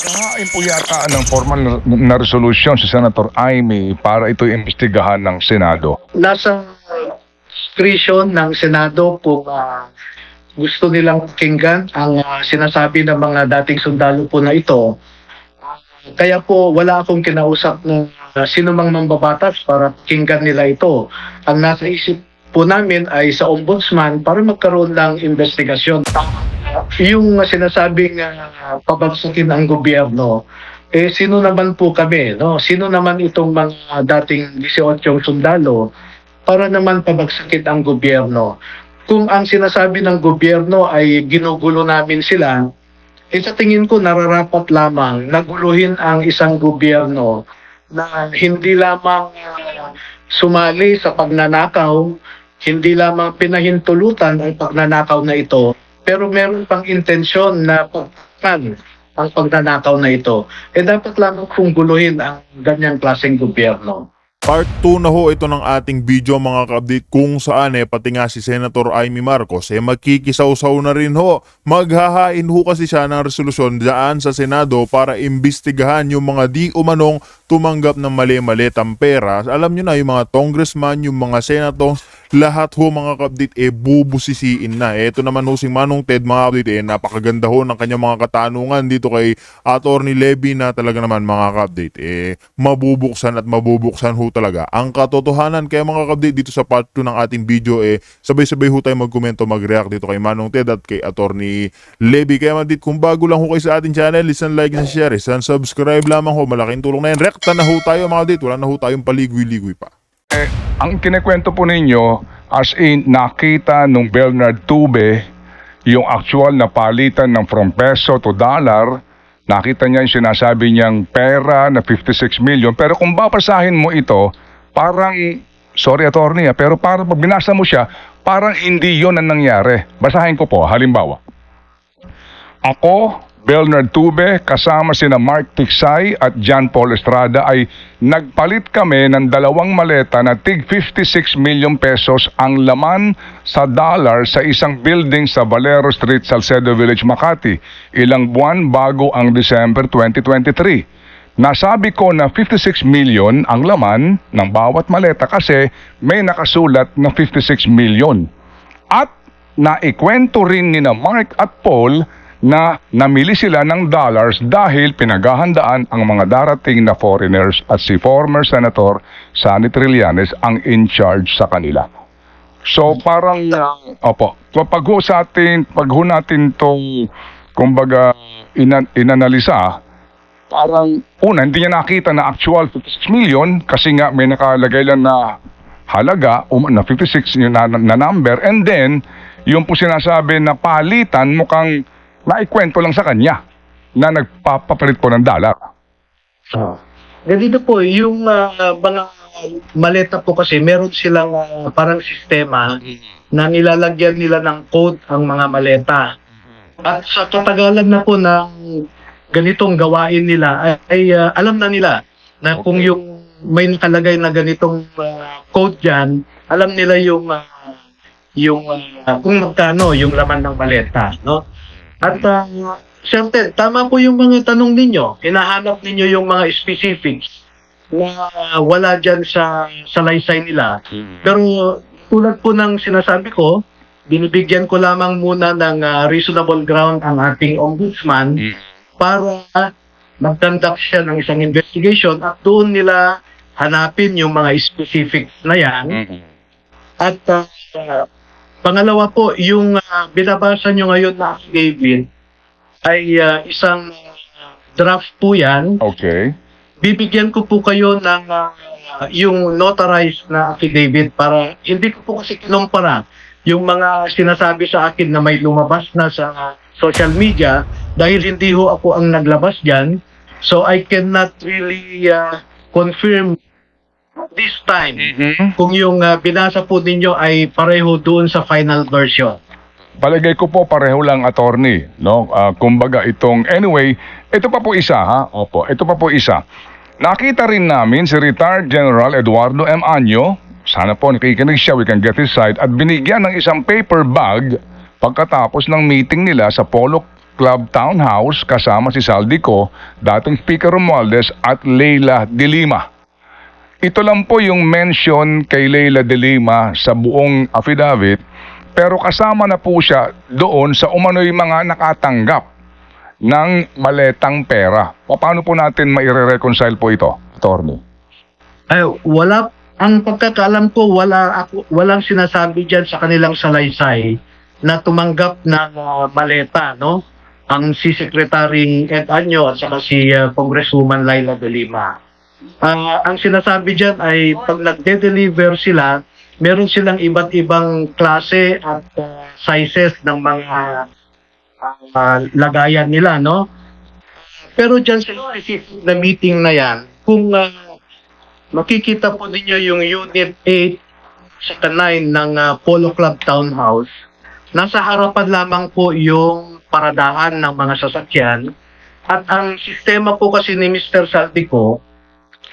Nakain po yata ng formal na resolusyon si Senator Amy para ito imbestigahan ng Senado. Nasa discretion ng Senado kung gusto nilang pakinggan ang sinasabi ng mga dating sundalo po na ito. Kaya po wala akong kinausap ng sino mang mambabatas para pakinggan nila ito. Ang nasa isip po namin ay sa ombudsman para magkaroon ng investigasyon. Yung sinasabing pabagsakin ang gobyerno, sino naman po kami? No? Sino naman itong mga dating 18 sundalo para naman pabagsakin ang gobyerno? Kung ang sinasabi ng gobyerno ay ginugulo namin sila, sa tingin ko nararapat lamang naguluhin ang isang gobyerno na hindi lamang sumali sa pagnanakaw, hindi lamang pinahintulutan ang pagnanakaw na ito, pero meron pang intensyon na pagpakan ang pagnanakaw na ito. Dapat lamang kung guluhin ang ganyang klaseng gobyerno. Part 2 na ho ito ng ating video mga ka-update kung saan pati nga si Senator Amy Marcos magkikisaw-saw na rin ho. Maghahain ho kasi siya ng resolusyon dyan sa Senado para imbestigahan yung mga di umanong tumanggap ng mali-malitang pera. Alam nyo na yung mga congressman, yung mga senators, lahat ho mga ka-update bubusisiin na. Ito naman ho si Manong Ted mga ka-update napakaganda ho ng kanyang mga katanungan dito kay Attorney Levy na talaga naman mga ka-update mabubuksan at mabubuksan ho talaga ang katotohanan. Kaya mga ka-update dito sa part 2 ng ating video sabay-sabay ho tayo magkomento, mag-react dito kay Manong Ted at kay Attorney Levy. Kaya mga kung bago lang ho kayo sa ating channel, listen, like, and share, subscribe lamang ho, malaking tulong na yan. Rekta na ho tayo mga ka-update, wala na ho tayong paligoy-ligoy pa. Ang kinikwento po ninyo, as in nakita nung Bernard Tube, yung actual na palitan ng from peso to dollar, nakita niya yung sinasabi niyang pera na 56 million. Pero kung babasahin mo ito, parang, sorry attorney, pero parang pag binasa mo siya, parang hindi yon ang nangyari. Basahin ko po, halimbawa. Ako, Bernard Tube, kasama sina Mark Tiksay at John Paul Estrada ay nagpalit kami ng 2 maleta na tig 56 million pesos ang laman sa dollar sa isang building sa Valero Street, Salcedo Village, Makati, ilang buwan bago ang December 2023. Nasabi ko na 56 million ang laman ng bawat maleta kasi may nakasulat na 56 million. At naikwento rin ni na Mark at Paul na namili sila ng dollars dahil pinaghahandaan ang mga darating na foreigners at si former Senator Sonny Trillanes ang in charge sa kanila. So parang, pag ho natin itong, kumbaga, inanalisa, parang, una, hindi niya nakita na actual 56 million kasi nga may nakalagay lang na halaga, na 56 yung na number, and then, yung po sinasabi na palitan mukhang naikwento lang sa kanya na nagpapapalit po ng dollar. Ganito po, yung mga maleta po kasi meron silang parang sistema na nilalagyan nila ng code ang mga maleta. At sa katagalan na po ng ganitong gawain nila ay alam na nila na kung yung may nakalagay na ganitong code dyan, alam nila yung kung magkano yung laman ng maleta, no? At siyempre, tama po yung mga tanong ninyo. Hinahanap ninyo yung mga specifics na wala dyan sa salaysay nila. Pero tulad po ng sinasabi ko, binibigyan ko lamang muna ng reasonable ground ang ating ombudsman para mag-conduct siya ng isang investigation at doon nila hanapin yung mga specifics na yan. At pangalawa po, yung binabasa nyo ngayon na affidavit ay isang draft po yan. Okay. Bibigyan ko po kayo ng yung notarized na affidavit para hindi ko po kasi kinumpara yung mga sinasabi sa akin na may lumabas na sa social media dahil hindi ho ako ang naglabas dyan. So I cannot really confirm this time kung yung binasa po ninyo ay pareho doon sa final version. Palagay ko po pareho lang attorney, no? Kumbaga itong, anyway, ito pa po isa ha. Opo, ito pa po isa. Nakita rin namin si retired General Eduardo M. Año, sana po nakikinig siya, we can get his side, at binigyan ng isang paper bag pagkatapos ng meeting nila sa Polo Club Townhouse kasama si Saldico, dating Speaker Romualdez at Leila de Lima. Ito lang po yung mention kay Leila de Lima sa buong affidavit, pero kasama na po siya doon sa umano'y mga nakatanggap ng maletang pera. Paano po natin maire-reconcile po ito, Attorney? Ay, ang pagkakaalam ko, walang sinasabi dyan sa kanilang salaysay na tumanggap ng maleta, no? Ang si Secretary Ed Año at saka si Congresswoman Leila de Lima. Ang sinasabi dyan ay pag nagde-deliver sila, meron silang iba't ibang klase at sizes ng mga lagayan nila, no? Pero dyan sa specific na meeting na yan, kung makikita po ninyo yung Unit 8 sa 9 ng Polo Club Townhouse, nasa harapan lamang po yung paradahan ng mga sasakyan. At ang sistema po kasi ni Mr. Saldico,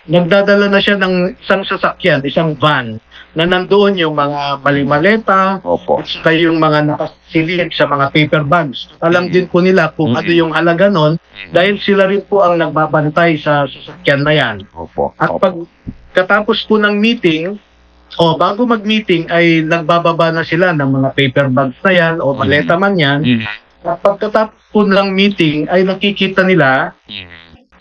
nagdadala na siya ng isang sasakyan, isang van, na nandoon yung mga malimaleta, Opo. at saka yung mga nakasilid sa mga paper bags. Alam din po nila kung ano yung halaga nun, dahil sila rin po ang nagbabantay sa sasakyan na yan. Opo. At pag katapos po ng meeting, o bago mag-meeting ay nagbababa na sila ng mga paper bags na yan o maleta man yan. At pagkatapos po ng meeting ay nakikita nila.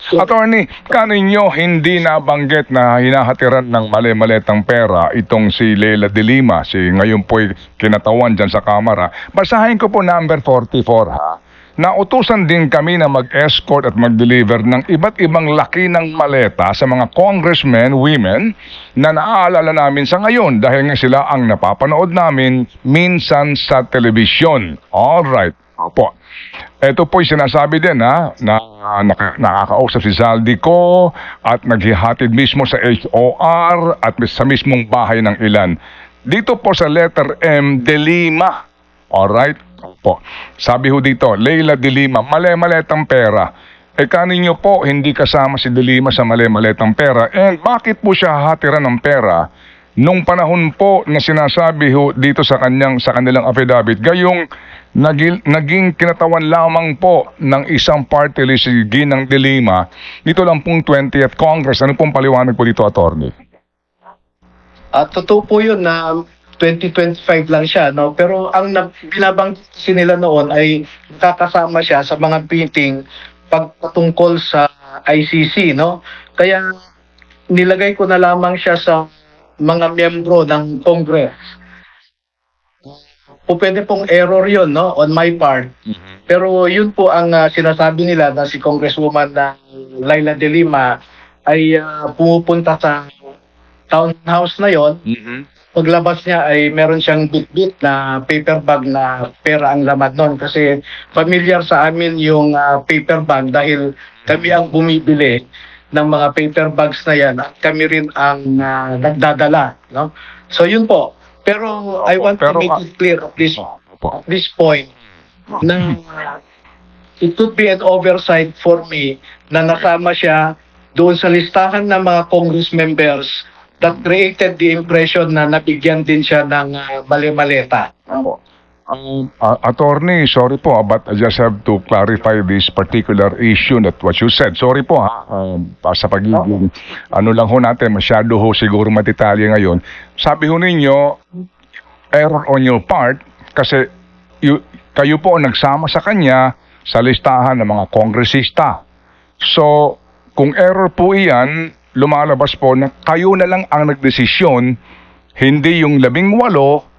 Attorney, kaninyo hindi nabanggit na hinahatiran ng mali-maletang pera itong si Leila de Lima, si ngayon po'y kinatawan dyan sa kamera. Basahin ko po number 44 ha. Nautusan din kami na mag-escort at mag-deliver ng iba't ibang laki ng maleta sa mga congressmen, women na naaalala namin sa ngayon dahil nga sila ang napapanood namin minsan sa telebisyon. Alright. Opo. Ito po'y sinasabi din ha, na nakakausap si Saldico at naghihatid mismo sa HOR at sa mismong bahay ng ilan. Dito po sa letter M, de Lima. Alright? Opo. Sabi ho dito, Leila de Lima, mali-maletang pera. Kaninyo po, hindi kasama si de Lima sa mali-maletang pera. And bakit po siya hatiran ng pera nung panahon po na sinasabi ho dito sa kanilang affidavit, gayong naging kinatawan lamang po ng isang party list si Ginang de Lima dito lang pong 20th Congress. Ano pong paliwanag po dito, Attorney? At totoo po yun na 2025 lang siya, no? Pero ang binabanggit nila noon ay nakakasama siya sa mga meeting pagpatungkol sa ICC, no? Kaya nilagay ko na lamang siya sa mga miyembro ng Congress. O pwede pong error yun, no? On my part. Pero yun po ang sinasabi nila na si Congresswoman na Leila de Lima ay pumupunta sa townhouse na yon. Paglabas niya ay meron siyang bit-bit na paper bag na pera ang laman nun. Kasi familiar sa amin yung paper bag dahil kami ang bumibili ng mga paper bags na yan at kami rin ang nagdadala. No? So yun po. Pero I want to make it clear at this point na it could be an oversight for me na nakama siya doon sa listahan ng mga Congress members that created the impression na nabigyan din siya ng mali-maleta. Attorney, sorry po, but I just have to clarify this particular issue that what you said. Sorry po ha, sa pagiging, ano lang ho natin, masyado ho siguro matitalye ngayon. Sabi ho ninyo, error on your part, kasi kayo po ang nagsama sa kanya sa listahan ng mga kongresista. So, kung error po iyan, lumalabas po na kayo na lang ang nagdesisyon, hindi yung 18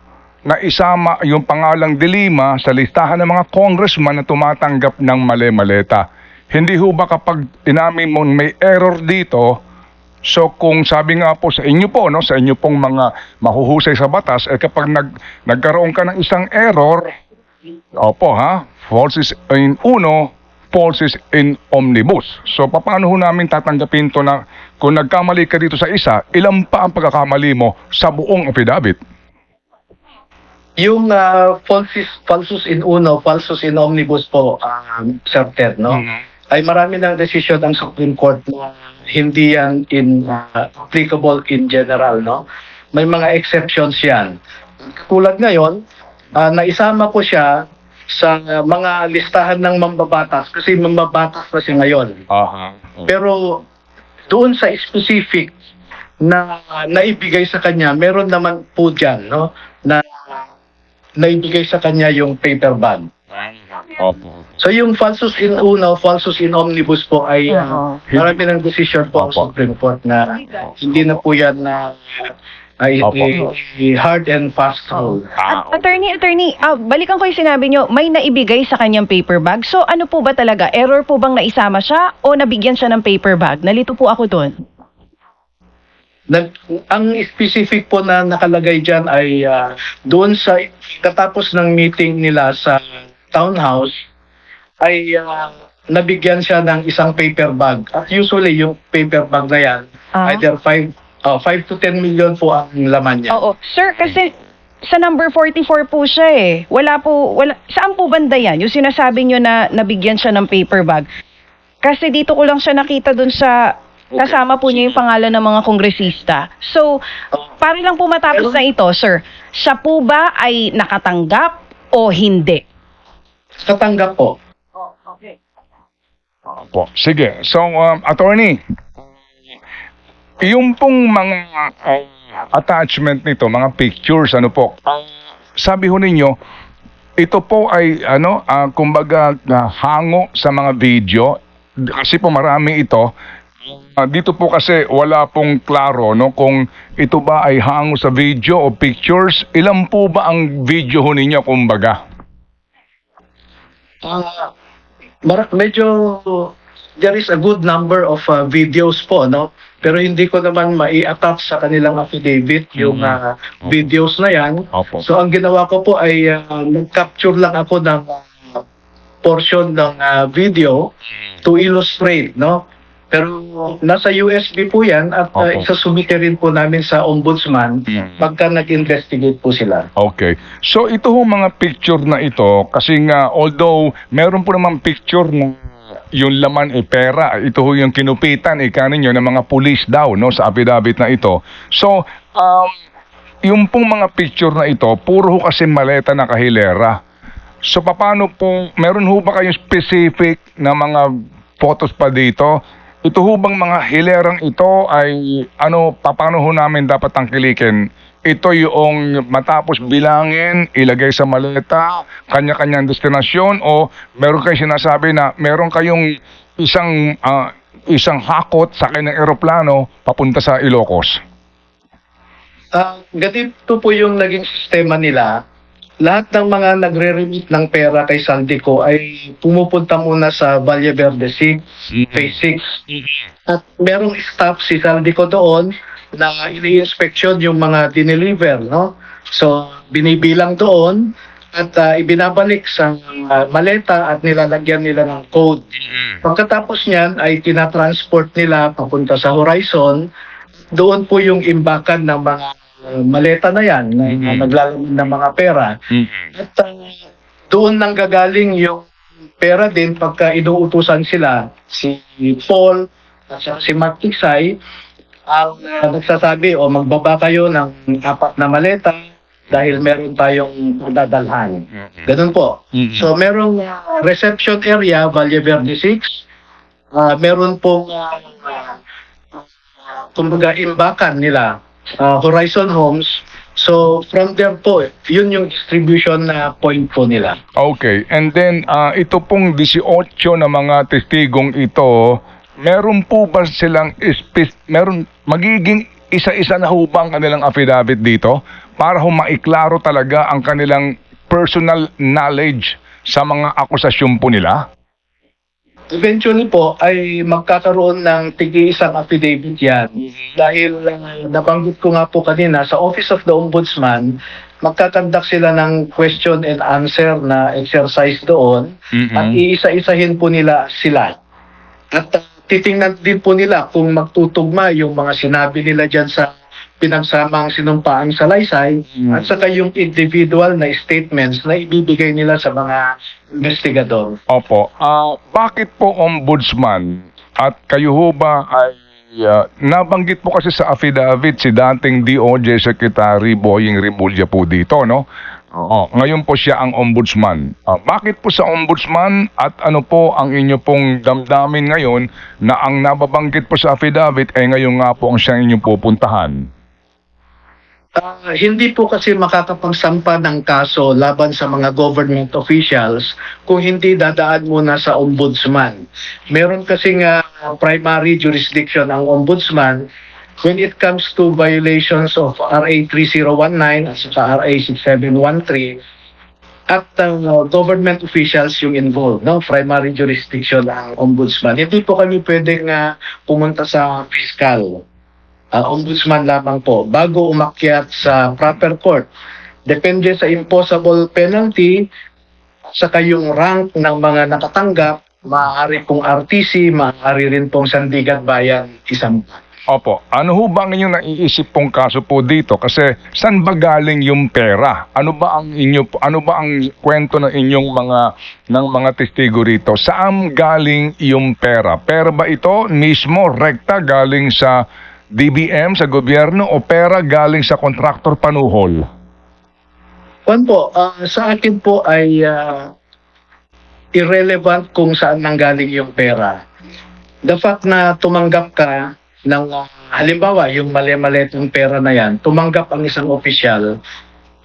na isama yung pangalang de Lima sa listahan ng mga congressman na tumatanggap ng mali-maleta. Hindi ho ba kapag inamin mo may error dito, so kung sabi nga po sa inyo po, no, sa inyo pong mga mahuhusay sa batas, kapag nagkaroon ka ng isang error, opo ha, false is in uno, false is in omnibus. So paano ho namin tatanggapin to na kung nagkamali ka dito sa isa, ilan pa ang pagkakamali mo sa buong affidavit? Yung falsus in uno, falsus in omnibus po, Sir Ted, no? Ay marami ng decision ng Supreme Court na hindi yan applicable in general, no? May mga exceptions yan. Tulad ngayon, naisama ko siya sa mga listahan ng mambabatas kasi mambabatas na siya ngayon. Aha. Pero doon sa specific na naibigay sa kanya, meron naman po dyan, no? Na naibigay sa kanya yung paper bag. Opo. So yung falsus in uno, falsus in omnibus po ay marami ng decision po ang Opo. Supreme Court na hindi na po yan na ay Opo. hard and fast rule. Attorney, balikan ko yung sinabi nyo, may naibigay sa kanyang paper bag. So ano po ba talaga? Error po bang naisama siya o nabigyan siya ng paper bag? Nalito po ako doon. Ang specific po na nakalagay dyan ay doon sa katapos ng meeting nila sa townhouse ay nabigyan siya ng isang paper bag. At usually yung paper bag na yan, either 5 to 10 million po ang laman niya. Oo. Sir, kasi sa number 44 po siya eh. Wala. Saan po banda yan? Yung sinasabi nyo na nabigyan siya ng paper bag. Kasi dito ko lang siya nakita doon sa kasama po niya yung pangalan ng mga kongresista. So, para lang po matapos na ito, sir, siya po ba ay nakatanggap o hindi? Katanggap po. Opo. Sige. So, attorney, yung pong mga attachment nito, mga pictures, ano po, sabi ho ninyo, ito po ay, kumbaga, hango sa mga video, kasi po marami ito. Dito po kasi wala pong klaro, no, kung ito ba ay hango sa video o pictures. Ilan po ba ang video ho ninyo, kumbaga? Medyo there is a good number of videos po, no? Pero hindi ko naman mai-attach sa kanilang affidavit yung videos na yan. Opo. So ang ginawa ko po ay nag-capture lang ako ng portion ng video to illustrate, no? Pero nasa USB po yan at Opo. isasumite rin po namin sa ombudsman pagka nag-investigate po sila. Okay. So ito ho mga picture na ito, kasi nga although meron po naman picture na yung laman pera, ito ho yung kinupitan kaninyo ng mga pulis daw, no, sa affidavit na ito. So yung pong mga picture na ito, puro ho kasi maleta na kahilera. So paano po, meron ho ba kayong specific na mga photos pa dito? Ito ho bang mga hilerang ito ay paano ho namin dapat tangkilikin? Ito yung matapos bilangin, ilagay sa maleta, kanya-kanyang destinasyon, o meron kayong sinasabi na meron kayong isang hakot sa kanyang eroplano papunta sa Ilocos? Ganito po yung naging sistema nila. Lahat ng mga nagre-remit ng pera kay Sandico ay pumupunta muna sa Valle Verde 6, Phase 6. At merong staff si Sandico doon na ini-inspection yung mga dineliver, no? So, binibilang doon at ibinabalik sa maleta at nilalagyan nila ng code. Pagkatapos niyan ay tinatransport nila papunta sa Horizon. Doon po yung imbakan ng mga maleta na yan na naglalaman ng mga pera. At doon nang gagaling yung pera din pagka inuutusan sila si Paul at si Mark Tiksay ang nagsasabi magbaba kayo ng 4 na maleta dahil meron tayong dadalhan. Ganun po. So merong reception area, Valle Verde 6. Meron pong kumbaga imbakan nila, Horizon Homes. So from there po, yun yung distribution na point po nila. Okay. And then, ito pong 18 na mga testigong ito, meron po ba silang magiging isa-isa na ho ba ang kanilang affidavit dito para ho maiklaro talaga ang kanilang personal knowledge sa mga akusasyon po nila? Eventually po ay magkakaroon ng tig-isang affidavit yan dahil nabanggit ko nga po kanina sa Office of the Ombudsman magkakandak sila ng question and answer na exercise doon at iisa-isahin po nila sila. At titingnan din po nila kung magtutugma yung mga sinabi nila dyan sa pinagsamang sinumpaang salaysay at saka yung individual na statements na ibibigay nila sa mga investigador. Opo. Bakit po ombudsman at kayo ho ba ay nabanggit po kasi sa affidavit si dating DOJ Secretary Boying Rimulya po dito, no? Oo, ngayon po siya ang ombudsman. Bakit po sa ombudsman at ano po ang inyo pong damdamin ngayon na ang nababanggit po sa affidavit ay ngayon nga po ang siyang inyong pupuntahan? Hindi po kasi makakapagsampa ng kaso laban sa mga government officials kung hindi dadaan muna sa ombudsman. Meron kasing primary jurisdiction ang ombudsman when it comes to violations of RA 3019 at saka RA 6713 at government officials yung involved, no? Primary jurisdiction ang ombudsman. Hindi po kami pwedeng pumunta sa fiscal. Ombudsman lamang po bago umakyat sa proper court. Depende sa imposable penalty saka yung rank ng mga nakatanggap, maaari pong RTC, maaari rin pong Sandigan Bayan isang. Opo, ano ho ba ang inyong naiisip pong kaso po dito? Kasi saan ba galing yung pera? Ano ba ang kwento ng inyong mga testigo rito? Saan galing yung pera? Pera ba ito mismo rekta galing sa DBM, sa gobyerno, o pera galing sa kontraktor panuhol? Juan po, sa akin po ay irrelevant kung saan nanggaling yung pera. The fact na tumanggap ka ng halimbawa yung mali-malitong pera na yan, tumanggap ang isang opisyal,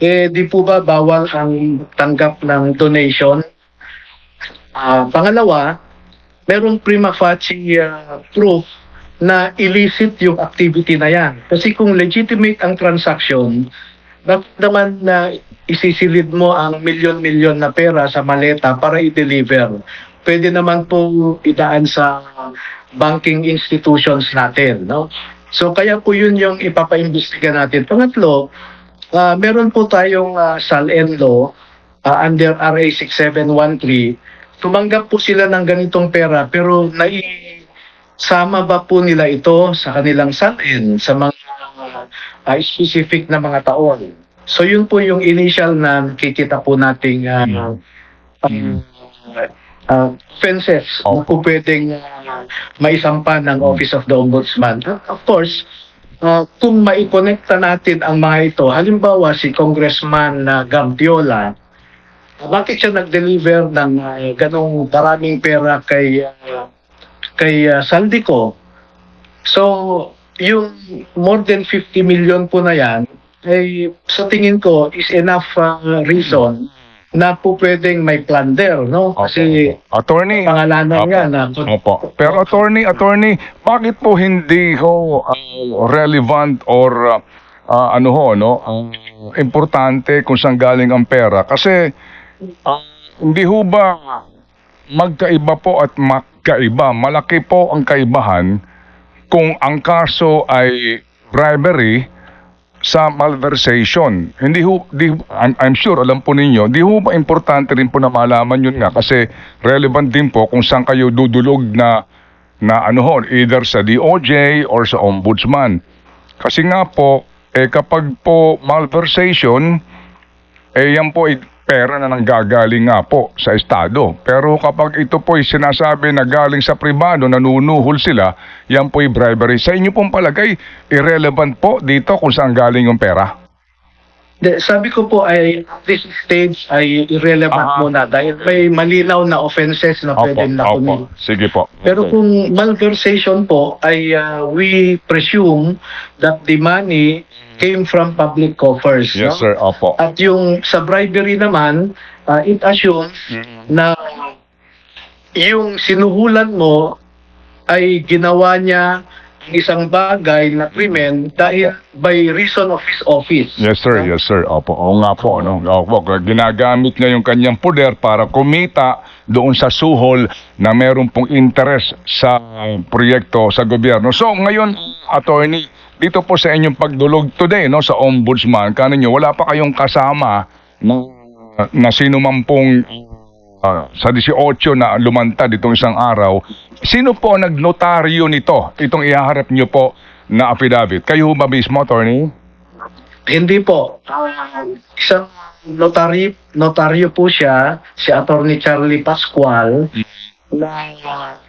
di po ba bawal ang tanggap ng donation? Pangalawa, merong prima facie proof na illicit yung activity na yan. Kasi kung legitimate ang transaction, bakit naman na isisilid mo ang milyon-milyon na pera sa maleta para i-deliver? Pwede naman po idaan sa banking institutions natin, no? So kaya po yun yung ipapaimbestiga natin. Pangatlo, meron po tayong SALN law under RA 6713. Tumanggap po sila ng ganitong pera pero sama ba po nila ito sa kanilang SALN sa mga specific na mga taon? So yun po yung initial na nakikita po nating offenses na po pwedeng maisampa ng Office of the Ombudsman. Of course, kung maikonekta natin ang mga ito, halimbawa si Congressman Gambiola, bakit siya nag-deliver ng ganong karaming pera kay Saldico? So, yung more than 50 million po na yan, ay sa tingin ko is enough reason na po pwedeng may plunder, no? Kasi attorney, pangalanan nga na. Opo. Pero attorney, bakit po hindi ho relevant or importante kung saan galing ang pera? Kasi hindi ho ba magkaiba po at magkaiba? Malaki po ang kaibahan kung ang kaso ay bribery sa malversation. I'm sure, alam po ninyo, di ho ba importante rin po na malaman yun nga kasi relevant din po kung saan kayo dudulog na either sa DOJ or sa Ombudsman. Kasi nga po, kapag po malversation, yan po pera na nanggagaling nga po sa Estado. Pero kapag ito po sinasabi na galing sa pribado, nanunuhol sila, yan po bribery. Sa inyo pong palagay, irrelevant po dito kung saan galing yung pera? Sabi ko po ay at this stage ay irrelevant muna dahil may malinaw na offenses na pwedeng nakunin. Sige po. Pero kung malversation po ay we presume that the money came from public coffers. Yes, no? sir. Opo. At yung sa bribery naman, it assumes na yung sinuhulan mo ay ginawa niya isang bagay na krimen dahil by reason of his office. Yes, sir. No? Yes, sir. Opo. Oo nga po. No? Opo. Ginagamit niya yung kanyang poder para kumita doon sa suhol na meron pong interest sa proyekto sa gobyerno. So, ngayon, attorney, dito po sa inyong pagdulog today, no, sa Ombudsman, kaninyo, wala pa kayong kasama na sino man pong sa 18 na lumantad itong isang araw. Sino po ang nagnotaryo nito? Itong ihaharap niyo po na affidavit. Kayo ba mismo, attorney? Hindi po. Isang notaryo po siya, si Attorney Charlie Pascual, na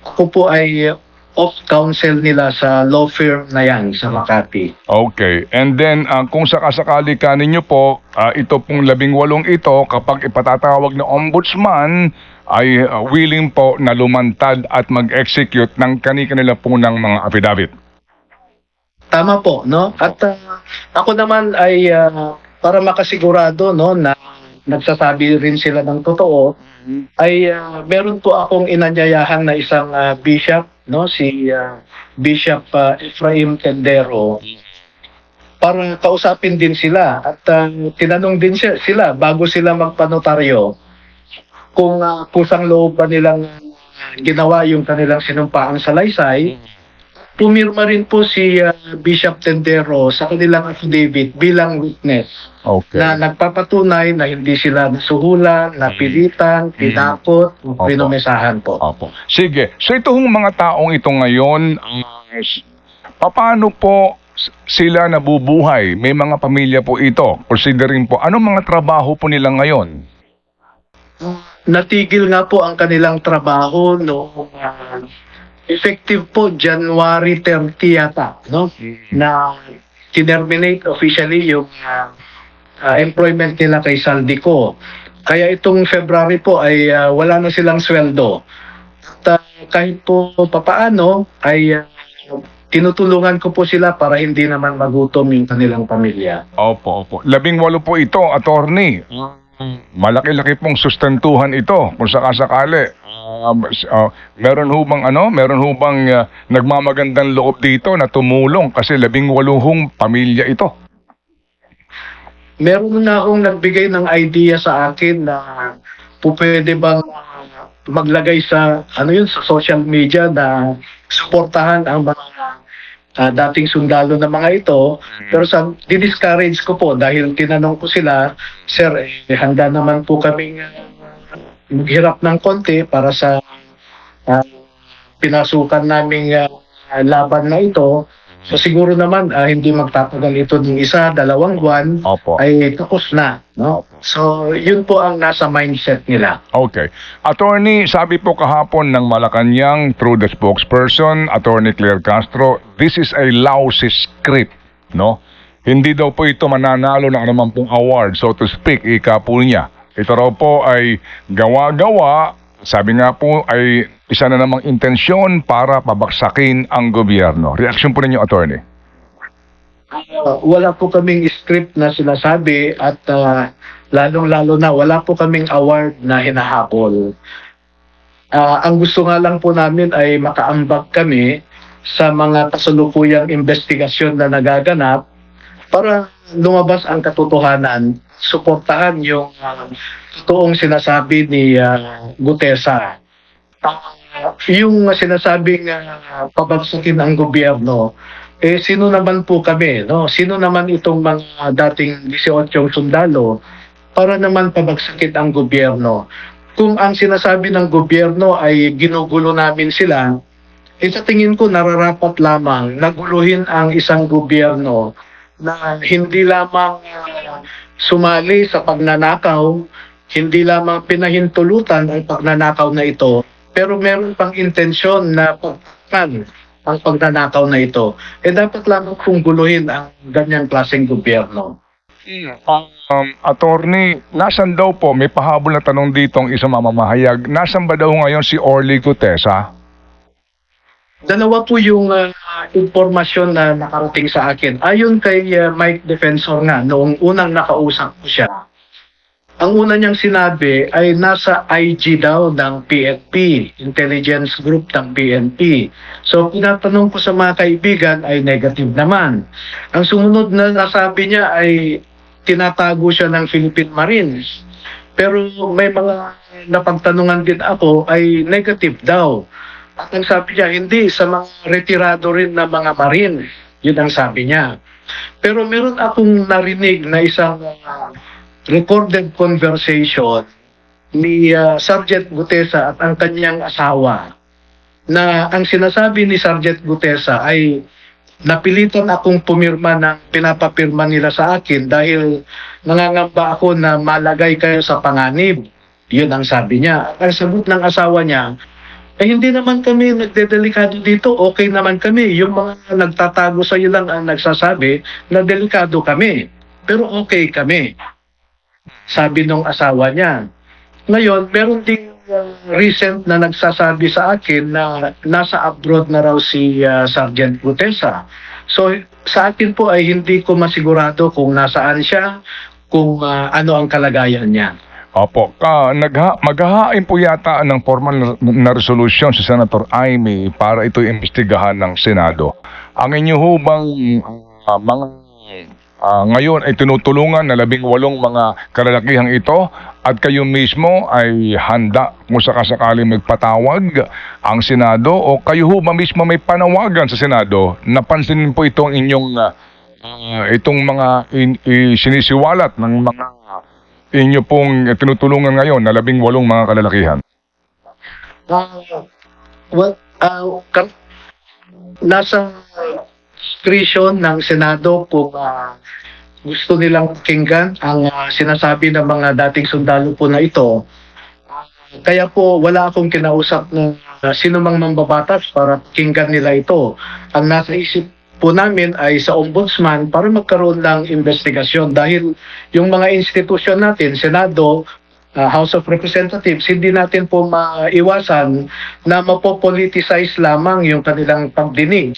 ako po ay of counsel nila sa law firm na yan sa Makati. Okay. And then, kung sakasakali ka ninyo po, ito pong 18 ito, kapag ipatatawag na ombudsman, ay willing po na lumantad at mag-execute ng kani-kanila po ng mga affidavit. Tama po, no? At ako naman ay para makasigurado, no, na nagsasabi rin sila ng totoo, ay meron po akong inanyayahan na isang bishop, no, si Bishop Ephraim Tendero, para kausapin din sila at tinanong din sila bago sila magpanotaryo kung kusang loob ba nilang ginawa yung kanilang sinumpaang salaysay. Pumirma rin po si Bishop Tendero sa kanilang affidavit bilang witness Okay. na nagpapatunay na hindi sila nasuhulan, napilitan, tinakot, o Opo. pinomesahan po. Opo. Sige. So ito hong mga taong ito ngayon, paano po sila nabubuhay? May mga pamilya po ito. Considering po, anong mga trabaho po nila ngayon? Natigil nga po ang kanilang trabaho noong effective po January 30 yata, no? Na tinerminate officially yung employment nila kay Saldico. Kaya itong February po ay wala na silang sweldo. At kahit po papaano ay tinutulungan ko po sila para hindi naman magutom yung kanilang pamilya. Opo, opo. 18 po ito, attorney. Malaki-laki pong sustentuhan ito kung sakasakali. Meron hubang nagmamagandang loob dito na tumulong kasi 18 pamilya ito. Meron na akong nagbigay ng idea sa akin na pwede bang maglagay sa sa social media na suportahan ang mga dating sundalo na mga ito. Pero di-discourage ko po dahil tinanong ko sila, sir, handa naman po kaming maghirap ng konti para sa pinasukan naming laban na ito. So siguro naman hindi magtatagal ito ng 1-2 buwan, Opo. ay tapos na, no? So yun po ang nasa mindset nila. Okay. Attorney, sabi po kahapon ng Malacanang through the spokesperson, Attorney Claire Castro, this is a lousy script, no? Hindi daw po ito mananalo ng anumang pong award, so to speak, ika po niya. Ito raw po ay gawa-gawa, sabi nga po ay isa na namang intensyon para pabagsakin ang gobyerno. Reaksyon po ninyo, Attorney. Wala po kaming script na sinasabi at lalong-lalo na wala po kaming award na hinahabol. Ang gusto nga lang po namin ay makaambag kami sa mga kasalukuyang investigasyon na nagaganap para lumabas ang katotohanan, suportahan yung totoong sinasabi ni Gutesa. Yung sinasabing pabagsakin ang gobyerno, sino naman po kami, no? Sino naman itong mga dating 18 sundalo para naman pabagsakin ang gobyerno? Kung ang sinasabi ng gobyerno ay ginugulo namin sila, sa tingin ko nararapat lamang naguluhin ang isang gobyerno na hindi lamang sumali sa pagnanakaw, hindi lamang pinahintulutan ang pagnanakaw na ito, pero meron pang intensyon na pagpakan ang pagnanakaw na ito. Dapat lamang kung guluhin ang ganyang klaseng gobyerno. Attorney, nasan daw po, may pahabol na tanong dito ang isang mamamahayag, nasan ba daw ngayon si Orly Gutesa? Dalawa po yung impormasyon na nakarating sa akin. Ayon kay Mike Defensor nga, noong unang nakausap ko siya, ang una niyang sinabi ay nasa IG daw ng PNP, intelligence group ng PNP. So pinatanong ko sa mga kaibigan ay negative naman. Ang sumunod na nasabi niya ay tinatago siya ng Philippine Marines. Pero may mga napagtanungan din ako ay negative daw. At ang sabi niya, hindi, sa mga retirado rin na mga Marine. Yun ang sabi niya. Pero meron akong narinig na isang recorded conversation ni Sergeant Gutesa at ang kanyang asawa na ang sinasabi ni Sergeant Gutesa ay napilitan akong pumirma ng pinapapirma nila sa akin dahil nangangamba ako na malagay kayo sa panganib. Yun ang sabi niya. Ang sagot ng asawa niya, hindi naman kami nagdedelikado dito. Okay naman kami. Yung mga nagtatago sa iyo lang ang nagsasabi na delikado kami. Pero okay kami. Sabi nung asawa niya. Ngayon, meron ding recent na nagsasabi sa akin na nasa abroad na raw si Sergeant Gutesa. So, sa akin po ay hindi ko masigurado kung nasaan siya, kung ano ang kalagayan niya. Opo, maghahain po yata ng formal na resolusyon si Senator Amy para ito imbestigahan ng Senado. Ang inyo ho bang ngayon ay tinutulungan na 18 mga kalalakihang ito at kayo mismo ay handa kung sakasakali magpatawag ang Senado o kayo ho ba mismo may panawagan sa Senado? Napansin po itong inyong itong mga sinisiwalat ng mga inyo pong tinutulungan ngayon na 18 mga kalalakihan. Nasa discretion ng Senado kung gusto nilang pakinggan ang sinasabi ng mga dating sundalo po na ito. Kaya po wala akong kinausap ng sino mang mambabatas para pakinggan nila ito. Ang nasa isip po namin ay sa ombudsman para magkaroon ng investigasyon dahil yung mga institusyon natin, Senado, House of Representatives, hindi natin po maiwasan na mapopoliticize lamang yung kanilang pagdinig.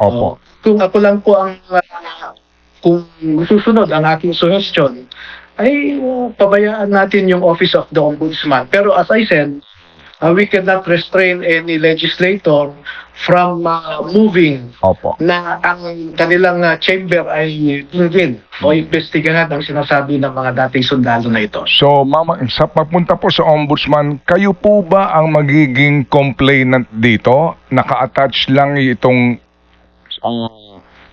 Opo. Kung ako lang po ang kung susunod ang aking suggestion ay pabayaan natin yung Office of the Ombudsman. Pero as I said, we cannot restrain any legislator from moving Opo. na ang kanilang chamber ay din o investigahan ang sinasabi ng mga dating sundalo na ito. So, mama, sa pagpunta po sa ombudsman, kayo po ba ang magiging complainant dito? Naka-attach lang itong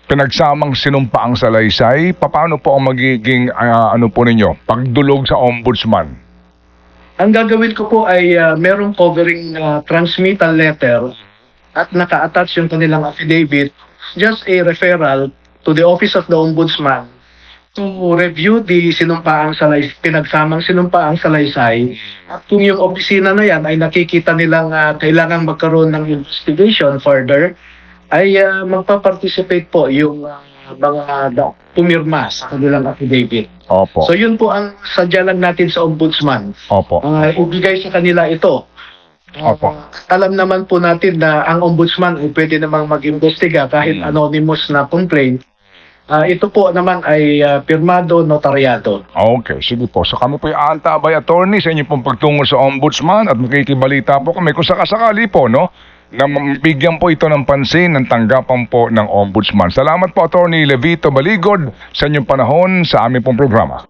pinagsamang sinumpaang salaysay? Paano po ang magiging ano po ninyo? Pagdulog sa ombudsman? Ang gagawin ko po ay merong covering transmittal letter at naka-attach yung kanilang affidavit, just a referral to the Office of the Ombudsman to review the pinagsamang sinumpaang salaysay. At kung yung opisina na yan ay nakikita nilang kailangan magkaroon ng investigation further, ay magpa-participate po yung mga pumirma sa kanilang affidavit. Opo. So yun po ang sadya lang natin sa ombudsman. Opo. Ibigay sa kanila ito. Opo. Alam naman po natin na ang ombudsman ay pwede namang mag-imbestiga kahit anonymous na complaint. Ito po naman ay pirmado, notaryado. Okay, sige po. So kami po yung aantabay attorney sa inyo pong pagtungo sa ombudsman at makikibalita po kami kung sakasakali po, no? Na bigyan po ito ng pansin ng tanggapan po ng ombudsman. Salamat po, Attorney Levito Baligod, sa inyong panahon sa aming pong programa.